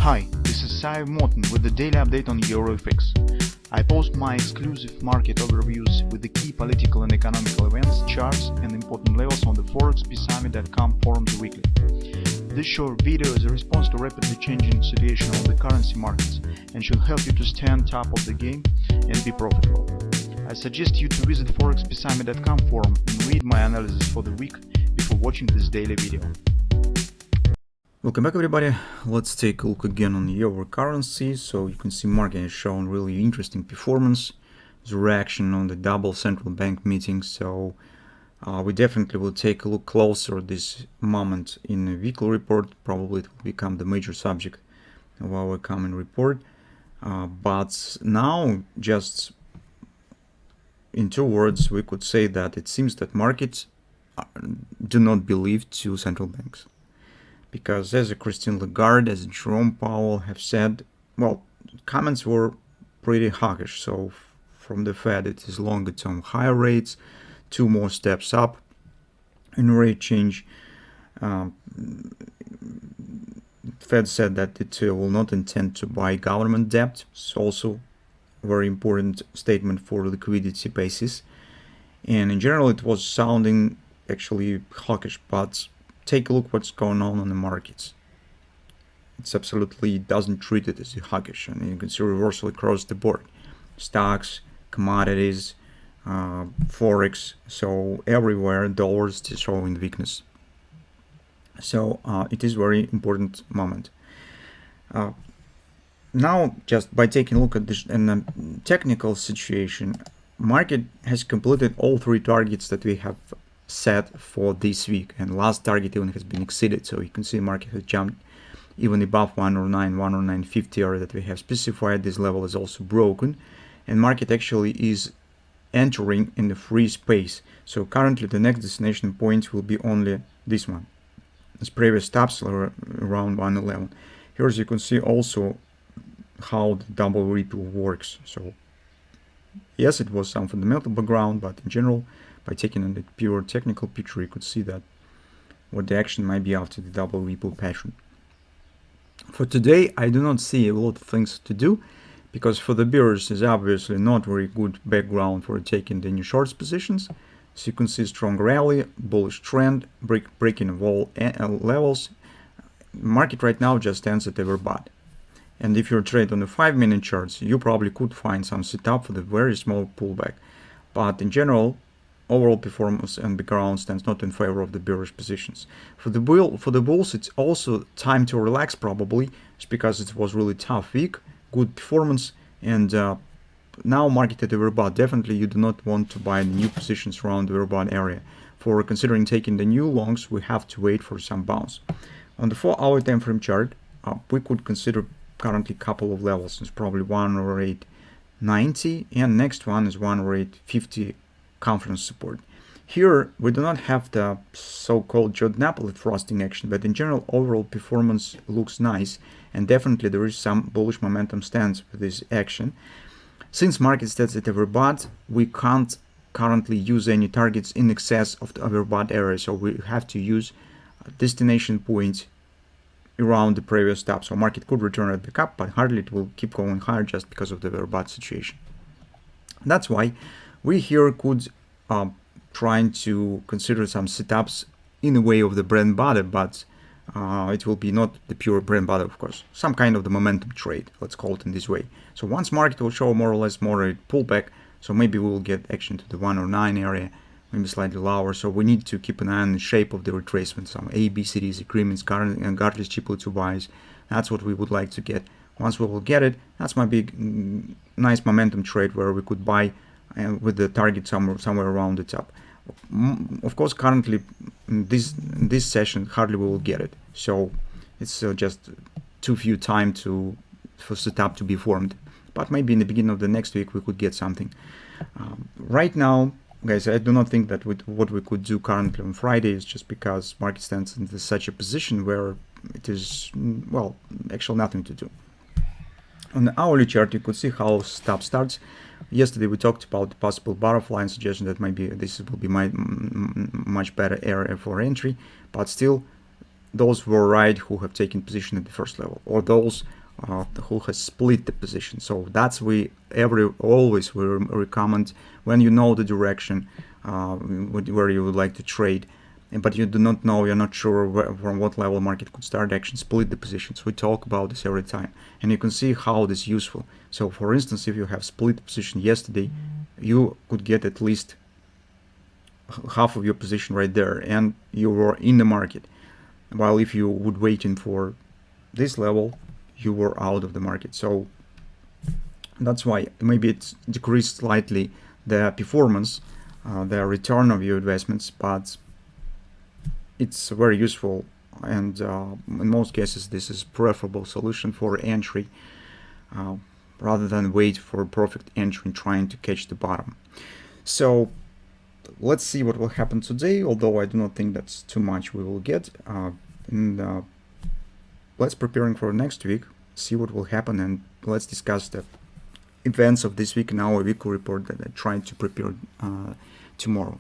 Hi, this is Sive Morten with the daily update on EuroFX. I post my exclusive market overviews with the key political and economical events, charts and important levels on the ForexPeaceArmy.com forums weekly. This short video is a response to rapidly changing situation on the currency markets and should help you to stay on top of the game and be profitable. I suggest you to visit ForexPeaceArmy.com forum and read my analysis for the week before watching this daily video. Welcome back everybody. Let's take a look again on the euro currency. So you can see market has shown really interesting performance, the reaction on the double central bank meeting. So we definitely will take a look closer at this moment in the weekly report. Probably it will become the major subject of our coming report. But now, just in two words, we could say that it seems that markets do not believe two central banks. Because as Christine Lagarde, as Jerome Powell have said, well, comments were pretty hawkish. So from the Fed, it is longer term higher rates, 2 more steps up in rate change. Fed said that it will not intend to buy government debt. It's also a very important statement for liquidity basis. And in general, it was sounding actually hawkish, but take a look what's going on the markets. It's absolutely doesn't treat it as a hawkish, and you can see reversal across the board. Stocks, commodities, Forex, so everywhere dollars is showing weakness. So it is very important moment. Now, just by taking a look at this in a technical situation, market has completed all 3 targets that we have set for this week, and last target even has been exceeded. So you can see market has jumped even above 109.50 area that we have specified. This level is also broken, and market actually is entering in the free space. So currently the next destination point will be only this one. As previous stops are around 111. Here, as you can see also how the double ripple works. So yes, it was some fundamental background, but in general, by taking a pure technical picture, you could see that what the action might be after the double ripple pattern. For today, I do not see a lot of things to do, because for the bears is obviously not very good background for taking the new shorts positions. So you can see strong rally, bullish trend, breaking wall levels. Market right now just stands at overbought. And if you're trading on the 5-minute charts, you probably could find some setup for the very small pullback. But in general, overall performance and background stands not in favor of the bearish positions. For the bulls, it's also time to relax probably, just because it was really tough week, good performance, and now market at overbought. Definitely you do not want to buy the new positions around the overbought area. For considering taking the new longs, we have to wait for some bounce. On the 4-hour time frame chart, we could consider currently couple of levels. It's probably 108.90, and next one is 108.50 conference support. Here we do not have the so-called Jordan Apple frosting action, but in general overall performance looks nice, and definitely there is some bullish momentum stance with this action. Since market stands at overbought, we can't currently use any targets in excess of the overbought area, so we have to use destination points around the previous stop. So market could return at back up, but hardly it will keep going higher just because of the overbought situation. That's why we here could trying to consider some setups in the way of the bread and butter, but it will be not the pure bread and butter, of course. Some kind of the momentum trade, let's call it in this way. So once market will show more or less moderate pullback, so maybe we will get action to the 109 area, maybe slightly lower. So we need to keep an eye on the shape of the retracement, some ABCDs, agreements, and Gartley's cheaply to buys. That's what we would like to get. Once we will get it, that's my big nice momentum trade where we could buy with the target somewhere around the top. Of course, currently in this session hardly we will get it, so it's just too few time for setup to be formed. But maybe in the beginning of the next week we could get something. Right now, guys, I do not think that what we could do currently on Friday is just because market stands in such a position where it is, well, actually nothing to do. On the hourly chart, you could see how stop starts. Yesterday we talked about the possible butterfly and suggestion that maybe this will be much better area for entry, but still those were right who have taken position at the first level, or those who has split the position. So that's always we recommend, when you know the direction where you would like to trade, but you do not know, you're not sure from what level market could start action, split the positions. We talk about this every time, and you can see how this is useful. So for instance, if you have split the position yesterday, you could get at least half of your position right there, and you were in the market. While if you would waiting for this level, you were out of the market. So that's why maybe it's decreased slightly the performance, the return of your investments, but it's very useful, and in most cases this is preferable solution for entry rather than wait for a perfect entry and trying to catch the bottom. So let's see what will happen today, although I do not think that's too much we will get. Let's preparing for next week, see what will happen, and let's discuss the events of this week in our weekly report that I'm trying to prepare tomorrow.